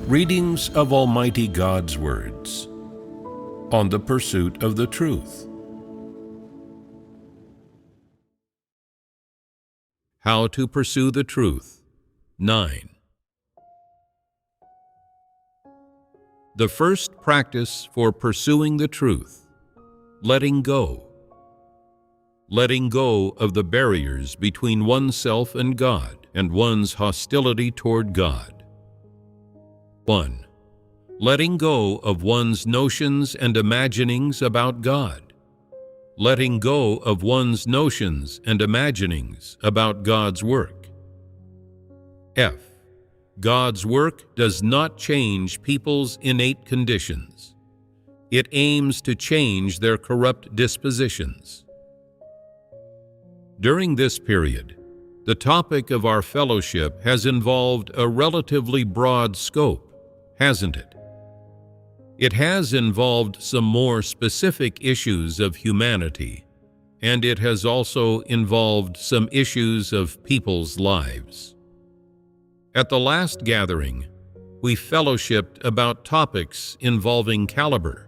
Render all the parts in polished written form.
Readings of Almighty God's words on the pursuit of the truth. How to pursue the truth. 9. The first practice for pursuing the truth. Letting go. Letting go of the barriers between oneself and God and one's hostility toward God. 1. Letting go of one's notions and imaginings about God. Letting go of one's notions and imaginings about God's work. F. God's work does not change people's innate conditions. It aims to change their corrupt dispositions. During this period, the topic of our fellowship has involved a relatively broad scope, hasn't it? It has involved some more specific issues of humanity, and it has also involved some issues of people's lives. At the last gathering, we fellowshipped about topics involving caliber,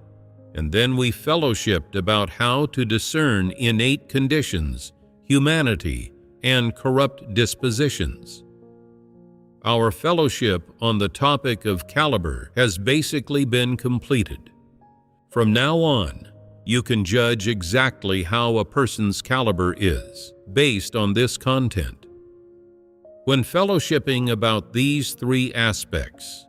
and then we fellowshipped about how to discern innate conditions, humanity, and corrupt dispositions. Our fellowship on the topic of caliber has basically been completed. From now on, you can judge exactly how a person's caliber is, based on this content. When fellowshipping about these three aspects,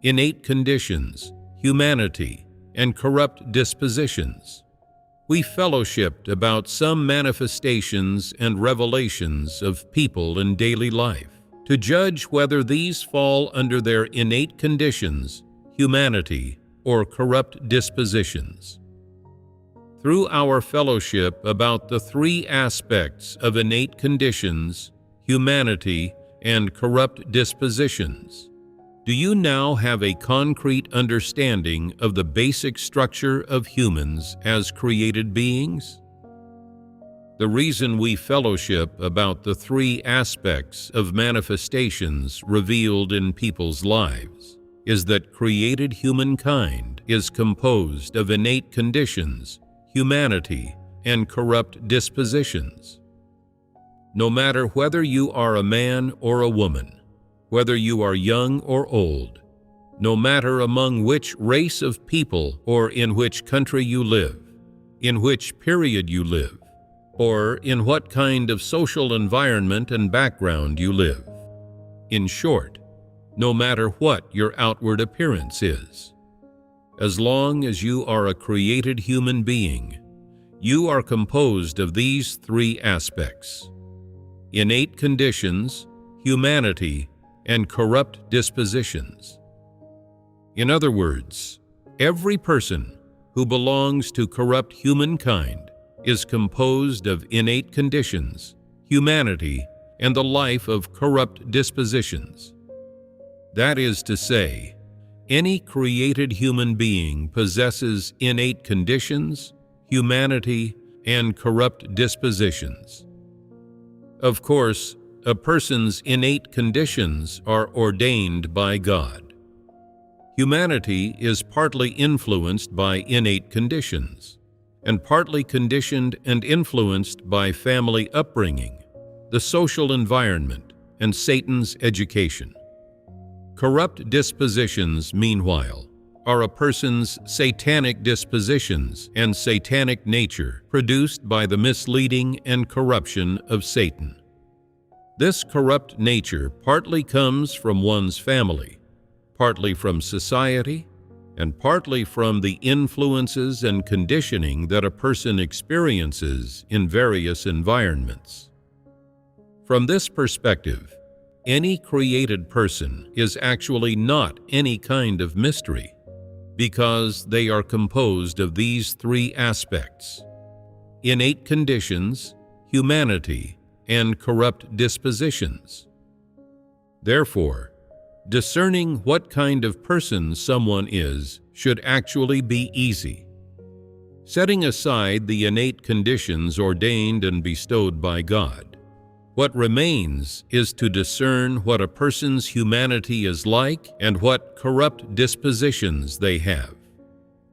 innate conditions, humanity, and corrupt dispositions, we fellowshipped about some manifestations and revelations of people in daily life, to judge whether these fall under their innate conditions, humanity, or corrupt dispositions. Through our fellowship about the three aspects of innate conditions, humanity, and corrupt dispositions, do you now have a concrete understanding of the basic structure of humans as created beings? The reason we fellowship about the three aspects of manifestations revealed in people's lives is that created humankind is composed of innate conditions, humanity, and corrupt dispositions. No matter whether you are a man or a woman, whether you are young or old, no matter among which race of people or in which country you live, in which period you live, or in what kind of social environment and background you live. In short, no matter what your outward appearance is, as long as you are a created human being, you are composed of these three aspects: innate conditions, humanity, and corrupt dispositions. In other words, every person who belongs to corrupt humankind is composed of innate conditions, humanity, and the life of corrupt dispositions. That is to say, any created human being possesses innate conditions, humanity, and corrupt dispositions. Of course, a person's innate conditions are ordained by God. Humanity is partly influenced by innate conditions, and partly conditioned and influenced by family upbringing, the social environment, and Satan's education. Corrupt dispositions, meanwhile, are a person's satanic dispositions and satanic nature produced by the misleading and corruption of Satan. This corrupt nature partly comes from one's family, partly from society, and partly from the influences and conditioning that a person experiences in various environments. From this perspective, any created person is actually not any kind of mystery, because they are composed of these three aspects: innate conditions, humanity, and corrupt dispositions. Therefore, discerning what kind of person someone is should actually be easy. Setting aside the innate conditions ordained and bestowed by God, What remains is to discern what a person's humanity is like and what corrupt dispositions they have.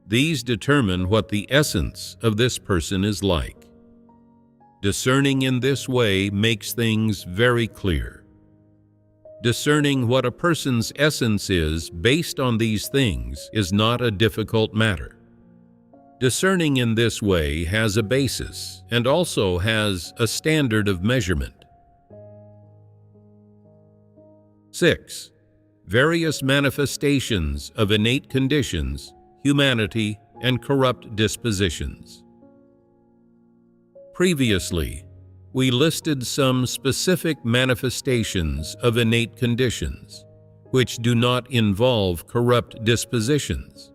These determine what the essence of this person is like. Discerning in this way makes things very clear. Discerning what a person's essence is based on these things is not a difficult matter. Discerning in this way has a basis and also has a standard of measurement. 6. Various manifestations of innate conditions, humanity, and corrupt dispositions. Previously, we listed some specific manifestations of innate conditions, which do not involve corrupt dispositions.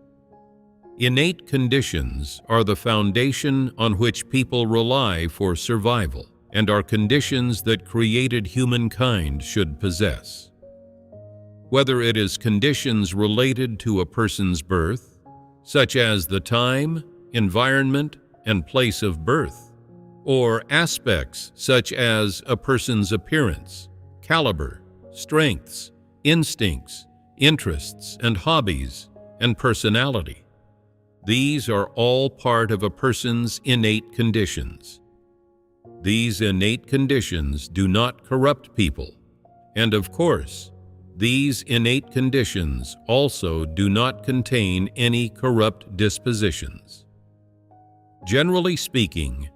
Innate conditions are the foundation on which people rely for survival and are conditions that created humankind should possess. Whether it is conditions related to a person's birth, such as the time, environment, and place of birth, or aspects such as a person's appearance, caliber, strengths, instincts, interests, and hobbies, and personality. These are all part of a person's innate conditions. These innate conditions do not corrupt people, and of course, these innate conditions also do not contain any corrupt dispositions. Generally speaking,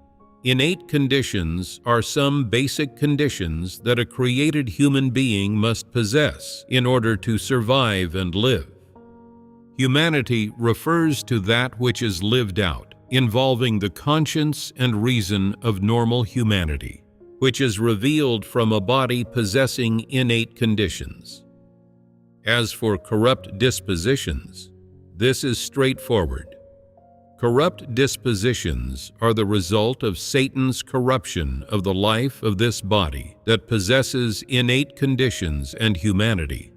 innate conditions are some basic conditions that a created human being must possess in order to survive and live. Humanity refers to that which is lived out, involving the conscience and reason of normal humanity, which is revealed from a body possessing innate conditions. As for corrupt dispositions, this is straightforward. Corrupt dispositions are the result of Satan's corruption of the life of this body that possesses innate conditions and humanity.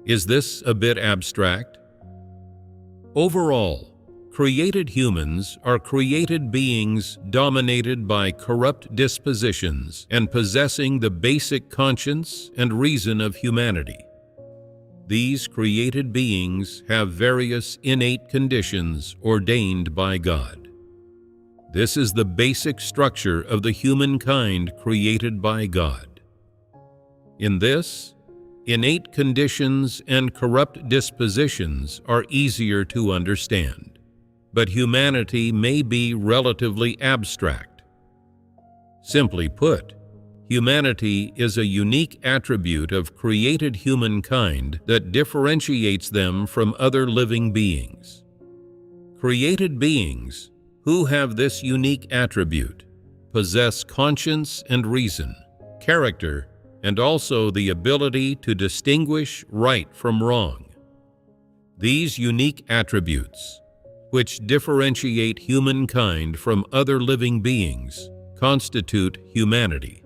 Is this a bit abstract? Overall, created humans are created beings dominated by corrupt dispositions and possessing the basic conscience and reason of humanity. These created beings have various innate conditions ordained by God. This is the basic structure of the humankind created by God. In this, innate conditions and corrupt dispositions are easier to understand, but humanity may be relatively abstract. Simply put, humanity is a unique attribute of created humankind that differentiates them from other living beings. Created beings, who have this unique attribute, possess conscience and reason, character, and also the ability to distinguish right from wrong. These unique attributes, which differentiate humankind from other living beings, constitute humanity.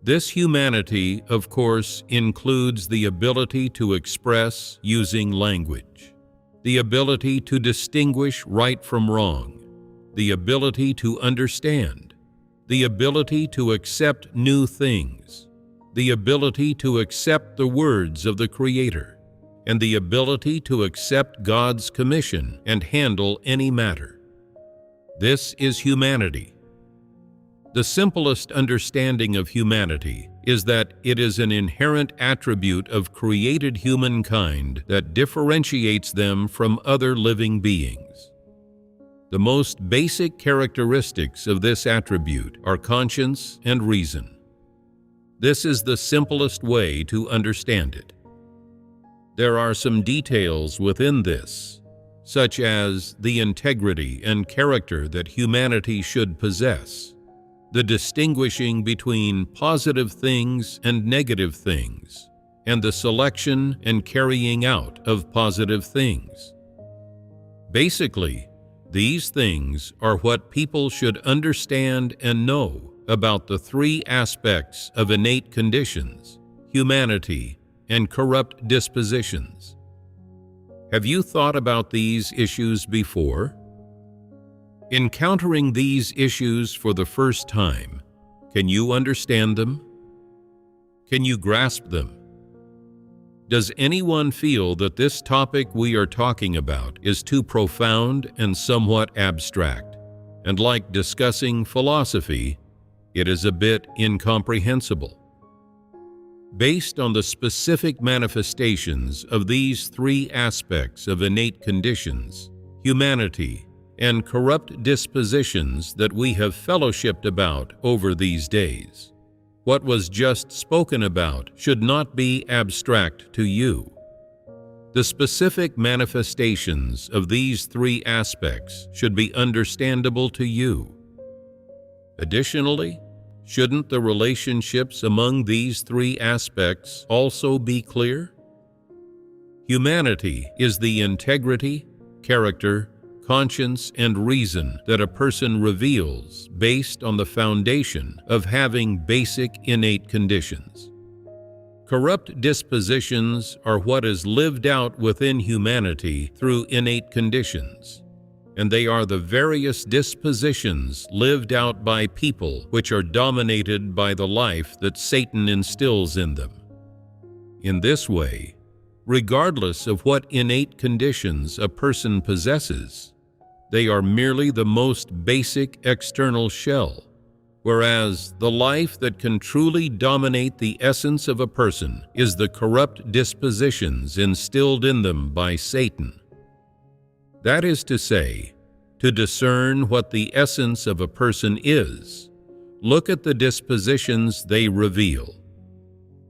This humanity, of course, includes the ability to express using language, the ability to distinguish right from wrong, the ability to understand, the ability to accept new things, the ability to accept the words of the Creator, and the ability to accept God's commission and handle any matter. This is humanity. The simplest understanding of humanity is that it is an inherent attribute of created humankind that differentiates them from other living beings. The most basic characteristics of this attribute are conscience and reason. This is the simplest way to understand it. There are some details within this, such as the integrity and character that humanity should possess, the distinguishing between positive things and negative things, and the selection and carrying out of positive things. Basically, these things are what people should understand and know about the three aspects of innate conditions, humanity, and corrupt dispositions. Have you thought about these issues before? Encountering these issues for the first time, Can you understand them? Can you grasp them? Does anyone feel that this topic we are talking about is too profound and somewhat abstract, and like discussing philosophy, it is a bit incomprehensible? Based on the specific manifestations of these three aspects of innate conditions, humanity, and corrupt dispositions that we have fellowshipped about over these days, what was just spoken about should not be abstract to you. The specific manifestations of these three aspects should be understandable to you. Additionally, shouldn't the relationships among these three aspects also be clear? Humanity is the integrity, character, conscience, and reason that a person reveals based on the foundation of having basic innate conditions. Corrupt dispositions are what is lived out within humanity through innate conditions, and they are the various dispositions lived out by people which are dominated by the life that Satan instills in them. In this way, regardless of what innate conditions a person possesses, they are merely the most basic external shell, whereas the life that can truly dominate the essence of a person is the corrupt dispositions instilled in them by Satan. That is to say, to discern what the essence of a person is, look at the dispositions they reveal.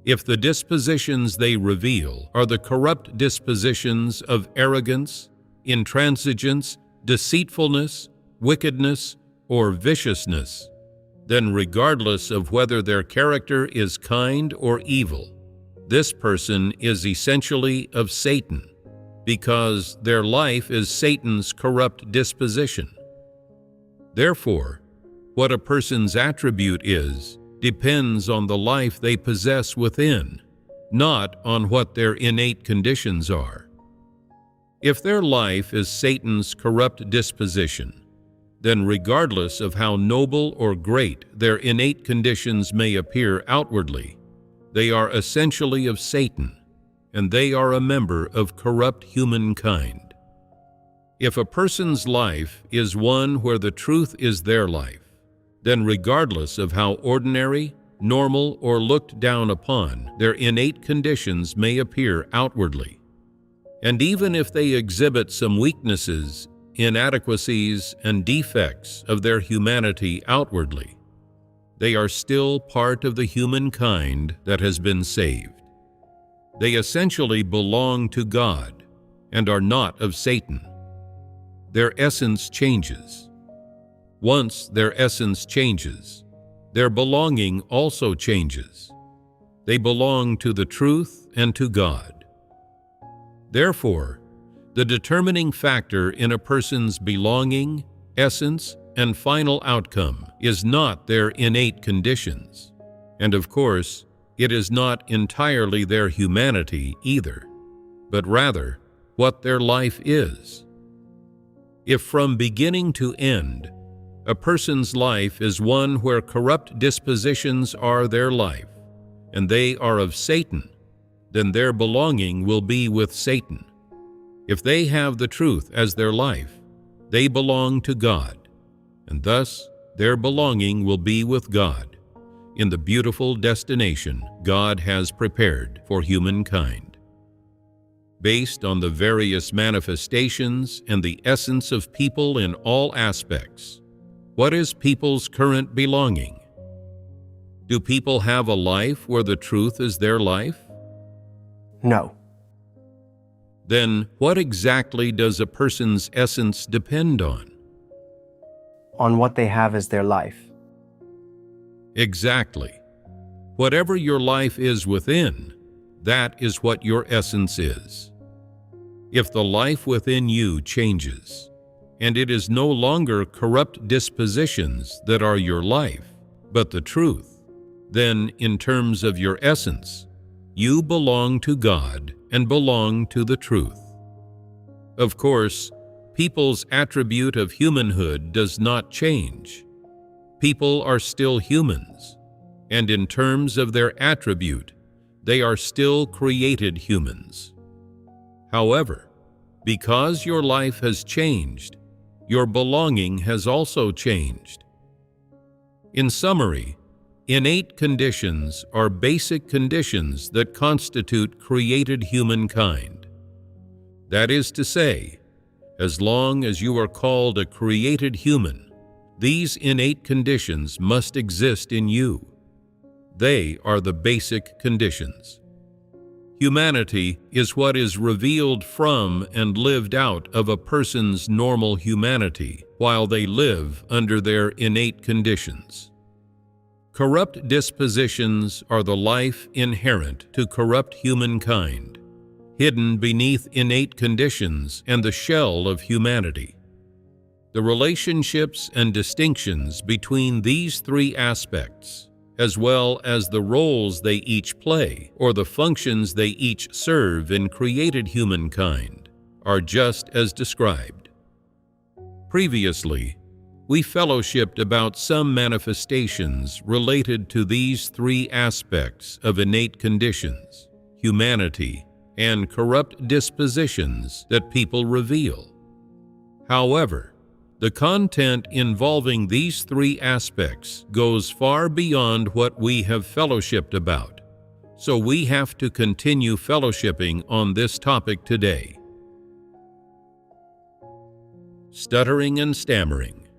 If the dispositions they reveal are the corrupt dispositions of arrogance, intransigence, deceitfulness, wickedness, or viciousness, then regardless of whether their character is kind or evil, this person is essentially of Satan, because their life is Satan's corrupt disposition. Therefore, what a person's attribute is depends on the life they possess within, not on what their innate conditions are. If their life is Satan's corrupt disposition, then regardless of how noble or great their innate conditions may appear outwardly, they are essentially of Satan, and they are a member of corrupt humankind. If a person's life is one where the truth is their life, then regardless of how ordinary, normal, or looked down upon their innate conditions may appear outwardly, and even if they exhibit some weaknesses, inadequacies, and defects of their humanity outwardly, they are still part of the humankind that has been saved. They essentially belong to God and are not of Satan. Their essence changes. Once their essence changes, their belonging also changes. They belong to the truth and to God. Therefore, the determining factor in a person's belonging, essence, and final outcome is not their innate conditions, and of course, it is not entirely their humanity either, but rather what their life is. If from beginning to end, a person's life is one where corrupt dispositions are their life, and they are of Satan, then their belonging will be with Satan. If they have the truth as their life, they belong to God, and thus their belonging will be with God in the beautiful destination God has prepared for humankind. Based on the various manifestations and the essence of people in all aspects, what is people's current belonging? Do people have a life where the truth is their life? No. Then what exactly does a person's essence depend on? On what they have as their life. Exactly. Whatever your life is within, that is what your essence is. If the life within you changes, and it is no longer corrupt dispositions that are your life, but the truth, then in terms of your essence, you belong to God and belong to the truth. Of course, people's attribute of humanhood does not change. people are still humans, and in terms of their attribute, they are still created humans. However, because your life has changed, your belonging has also changed. In summary, innate conditions are basic conditions that constitute created humankind. That is to say, as long as you are called a created human, these innate conditions must exist in you. They are the basic conditions. Humanity is what is revealed from and lived out of a person's normal humanity while they live under their innate conditions. Corrupt dispositions are the life inherent to corrupt humankind, hidden beneath innate conditions and the shell of humanity. The relationships and distinctions between these three aspects, as well as the roles they each play or the functions they each serve in created humankind, are just as described. Previously, we fellowshipped about some manifestations related to these three aspects of innate conditions, humanity, and corrupt dispositions that people reveal. However, the content involving these three aspects goes far beyond what we have fellowshipped about, so we have to continue fellowshipping on this topic today. Stuttering and stammering.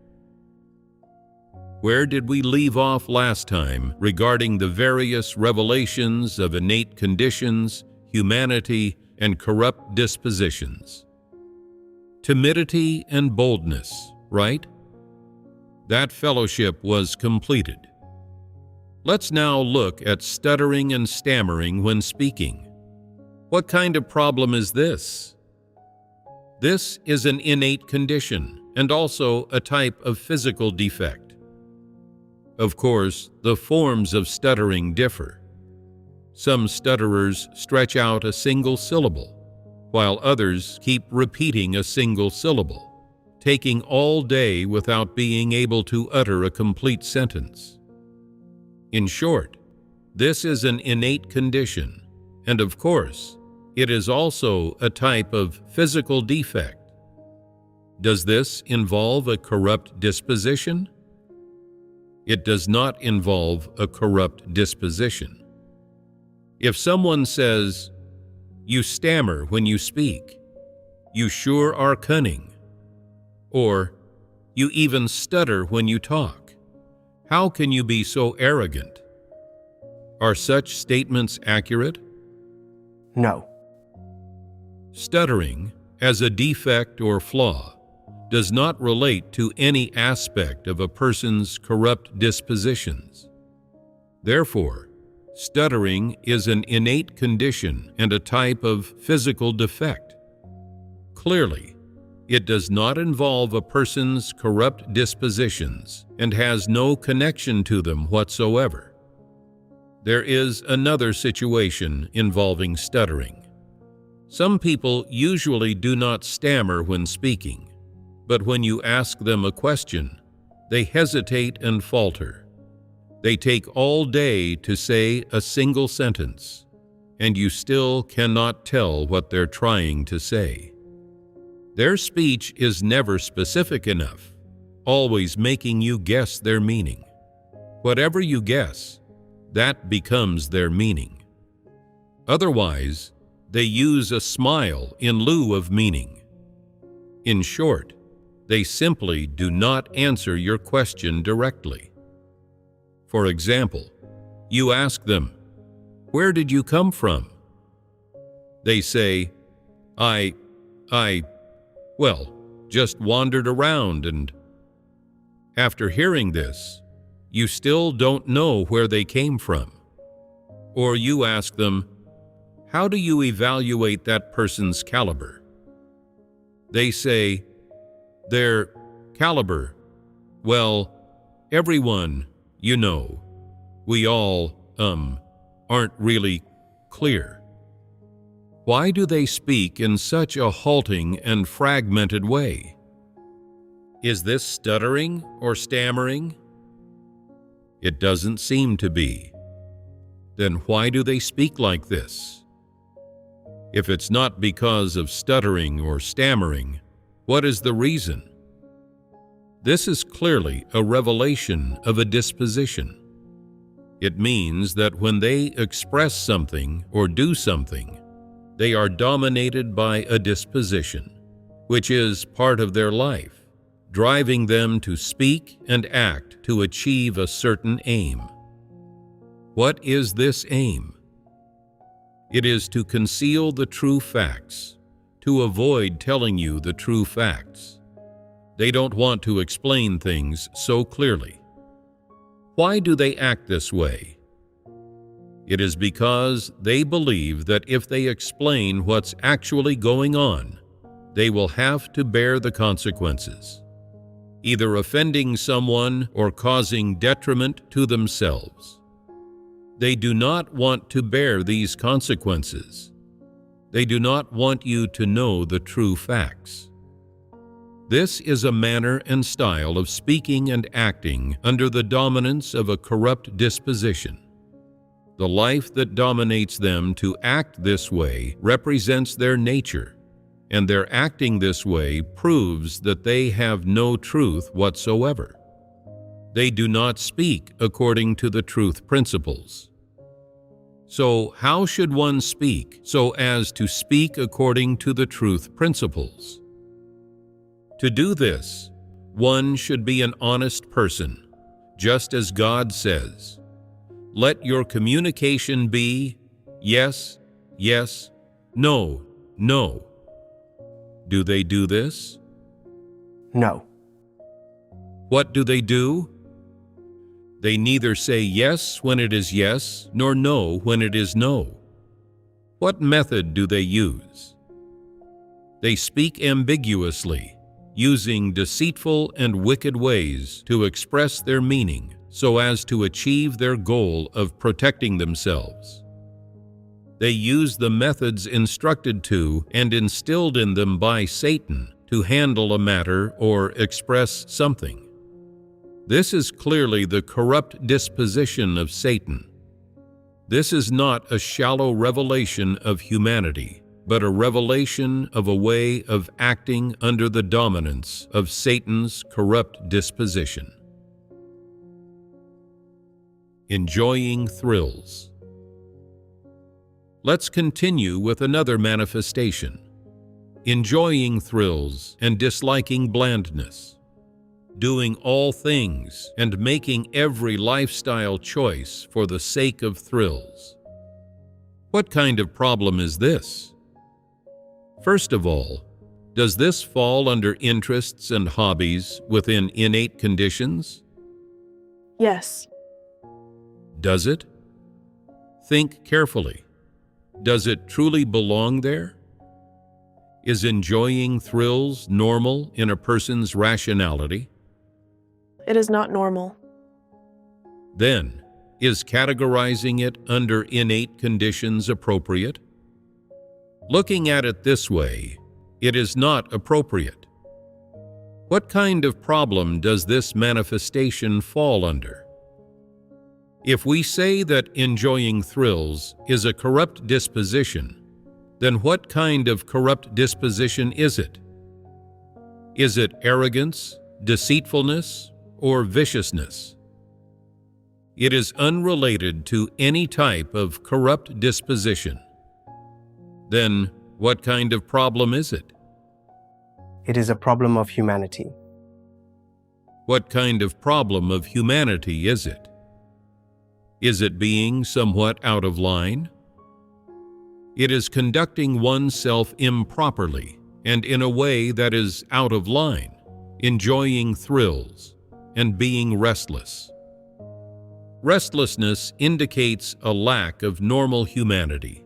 Where did we leave off last time regarding the various revelations of innate conditions, humanity, and corrupt dispositions? Timidity and boldness, right? That fellowship was completed. Let's now look at stuttering and stammering when speaking. What kind of problem is this? This is an innate condition and also a type of physical defect. Of course, the forms of stuttering differ. Some stutterers stretch out a single syllable, while others keep repeating a single syllable, taking all day without being able to utter a complete sentence. In short, this is an innate condition, and of course, it is also a type of physical defect. Does this involve a corrupt disposition? It does not involve a corrupt disposition. If someone says, "You stammer when you speak," "You sure are cunning," or "You even stutter when you talk," how can you be so arrogant? Are such statements accurate? No. Stuttering, as a defect or flaw, does not relate to any aspect of a person's corrupt dispositions. Therefore, stuttering is an innate condition and a type of physical defect. Clearly, it does not involve a person's corrupt dispositions and has no connection to them whatsoever. There is another situation involving stuttering. Some people usually do not stammer when speaking, but when you ask them a question, they hesitate and falter. They take all day to say a single sentence, and you still cannot tell what they're trying to say. Their speech is never specific enough, always making you guess their meaning. Whatever you guess, that becomes their meaning. Otherwise, they use a smile in lieu of meaning. In short, they simply do not answer your question directly. For example, you ask them, "Where did you come from?" They say, well, just wandered around and..." After hearing this, you still don't know where they came from. Or you ask them, "How do you evaluate that person's caliber?" They say, "Their caliber, well, everyone, you know, we all, aren't really clear." Why do they speak in such a halting and fragmented way? Is this stuttering or stammering? It doesn't seem to be. Then why do they speak like this? If it's not because of stuttering or stammering, what is the reason? This is clearly a revelation of a disposition. It means that when they express something or do something, they are dominated by a disposition, which is part of their life, driving them to speak and act to achieve a certain aim. What is this aim? It is to conceal the true facts, to avoid telling you the true facts. They don't want to explain things so clearly. Why do they act this way? It is because they believe that if they explain what's actually going on, they will have to bear the consequences, either offending someone or causing detriment to themselves. They do not want to bear these consequences. They do not want you to know the true facts. This is a manner and style of speaking and acting under the dominance of a corrupt disposition. The life that dominates them to act this way represents their nature, and their acting this way proves that they have no truth whatsoever. They do not speak according to the truth principles. So how should one speak so as to speak according to the truth principles? To do this, one should be an honest person, just as God says, "Let your communication be yes, yes, no, no." Do they do this? No. What do they do? They neither say yes when it is yes, nor no when it is no. What method do they use? They speak ambiguously, using deceitful and wicked ways to express their meaning so as to achieve their goal of protecting themselves. They use the methods instructed to and instilled in them by Satan to handle a matter or express something. This is clearly the corrupt disposition of Satan. This is not a shallow revelation of humanity, but a revelation of a way of acting under the dominance of Satan's corrupt disposition. Enjoying thrills. Let's continue with another manifestation: enjoying thrills and disliking blandness, doing all things and making every lifestyle choice for the sake of thrills. What kind of problem is this? First of all, does this fall under interests and hobbies within innate conditions? Yes. Does it? Think carefully. Does it truly belong there? Is enjoying thrills normal in a person's rationality? It is not normal. Then, is categorizing it under innate conditions appropriate? Looking at it this way, it is not appropriate. What kind of problem does this manifestation fall under? If we say that enjoying thrills is a corrupt disposition, then what kind of corrupt disposition is it? Is it arrogance, deceitfulness, or viciousness? It is unrelated to any type of corrupt disposition. Then, what kind of problem is it? It is a problem of humanity. What kind of problem of humanity is it? Is it being somewhat out of line? It is conducting oneself improperly and in a way that is out of line, enjoying thrills, and being restless. Restlessness indicates a lack of normal humanity.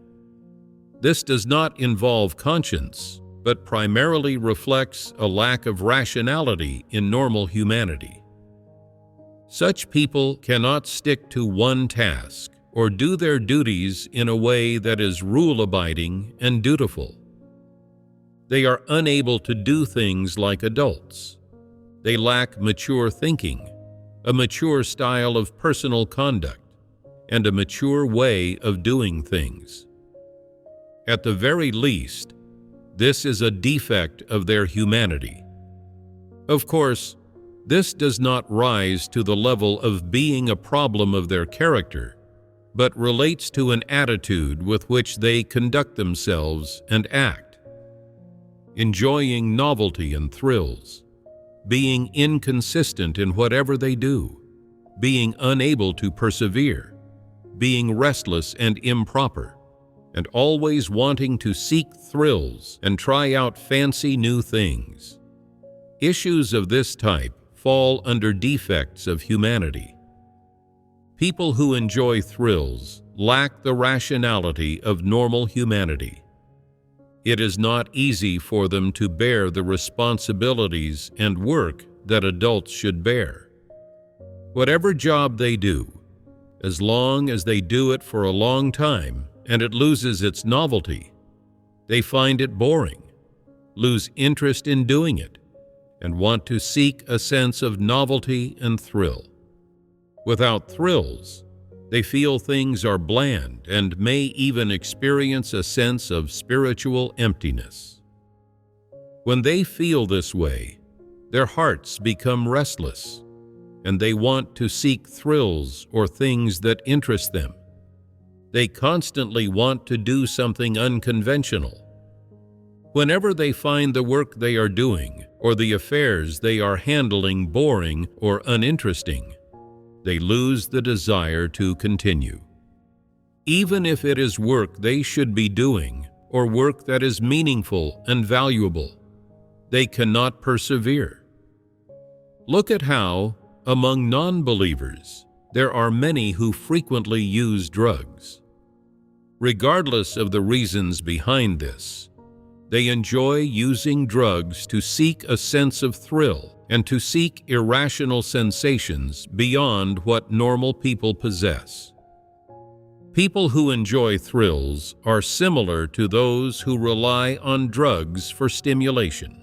This does not involve conscience, but primarily reflects a lack of rationality in normal humanity. Such people cannot stick to one task or do their duties in a way that is rule-abiding and dutiful. They are unable to do things like adults. They lack mature thinking, a mature style of personal conduct, and a mature way of doing things. At the very least, this is a defect of their humanity. Of course, this does not rise to the level of being a problem of their character, but relates to an attitude with which they conduct themselves and act. Enjoying novelty and thrills, being inconsistent in whatever they do, being unable to persevere, being restless and improper, and always wanting to seek thrills and try out fancy new things. Issues of this type fall under defects of humanity. People who enjoy thrills lack the rationality of normal humanity. It is not easy for them to bear the responsibilities and work that adults should bear. Whatever job they do, as long as they do it for a long time and it loses its novelty, they find it boring, lose interest in doing it, and want to seek a sense of novelty and thrill. Without thrills, they feel things are bland and may even experience a sense of spiritual emptiness. When they feel this way, their hearts become restless, and they want to seek thrills or things that interest them. They constantly want to do something unconventional. Whenever they find the work they are doing or the affairs they are handling boring or uninteresting, they lose the desire to continue. Even if it is work they should be doing or work that is meaningful and valuable, they cannot persevere. Look at how, among non-believers, there are many who frequently use drugs. Regardless of the reasons behind this, they enjoy using drugs to seek a sense of thrill and to seek irrational sensations beyond what normal people possess. People who enjoy thrills are similar to those who rely on drugs for stimulation.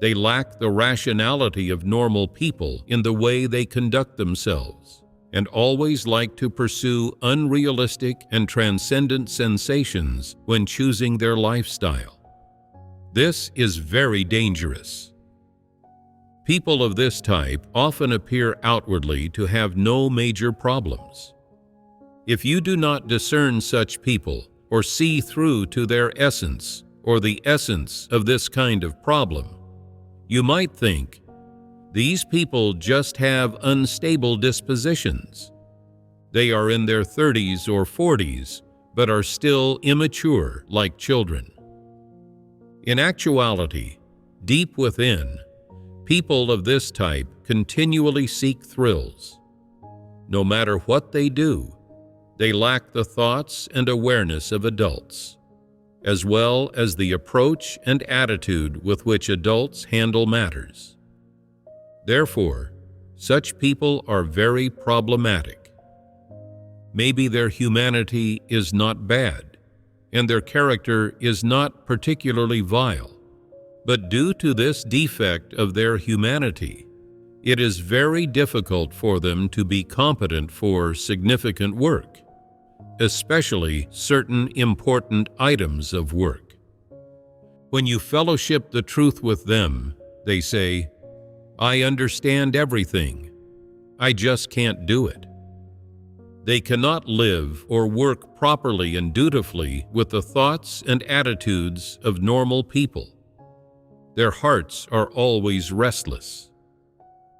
They lack the rationality of normal people in the way they conduct themselves, and always like to pursue unrealistic and transcendent sensations when choosing their lifestyle. This is very dangerous. People of this type often appear outwardly to have no major problems. If you do not discern such people or see through to their essence or the essence of this kind of problem, you might think, these people just have unstable dispositions. They are in their 30s or 40s, but are still immature like children. In actuality, deep within, people of this type continually seek thrills. No matter what they do, they lack the thoughts and awareness of adults, as well as the approach and attitude with which adults handle matters. Therefore, such people are very problematic. Maybe their humanity is not bad, and their character is not particularly vile, but due to this defect of their humanity, it is very difficult for them to be competent for significant work, especially certain important items of work. When you fellowship the truth with them, they say, "I understand everything. I just can't do it." They cannot live or work properly and dutifully with the thoughts and attitudes of normal people. Their hearts are always restless.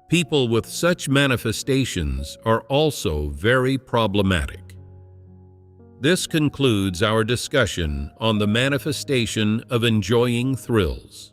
People with such manifestations are also very problematic. This concludes our discussion on the manifestation of enjoying thrills.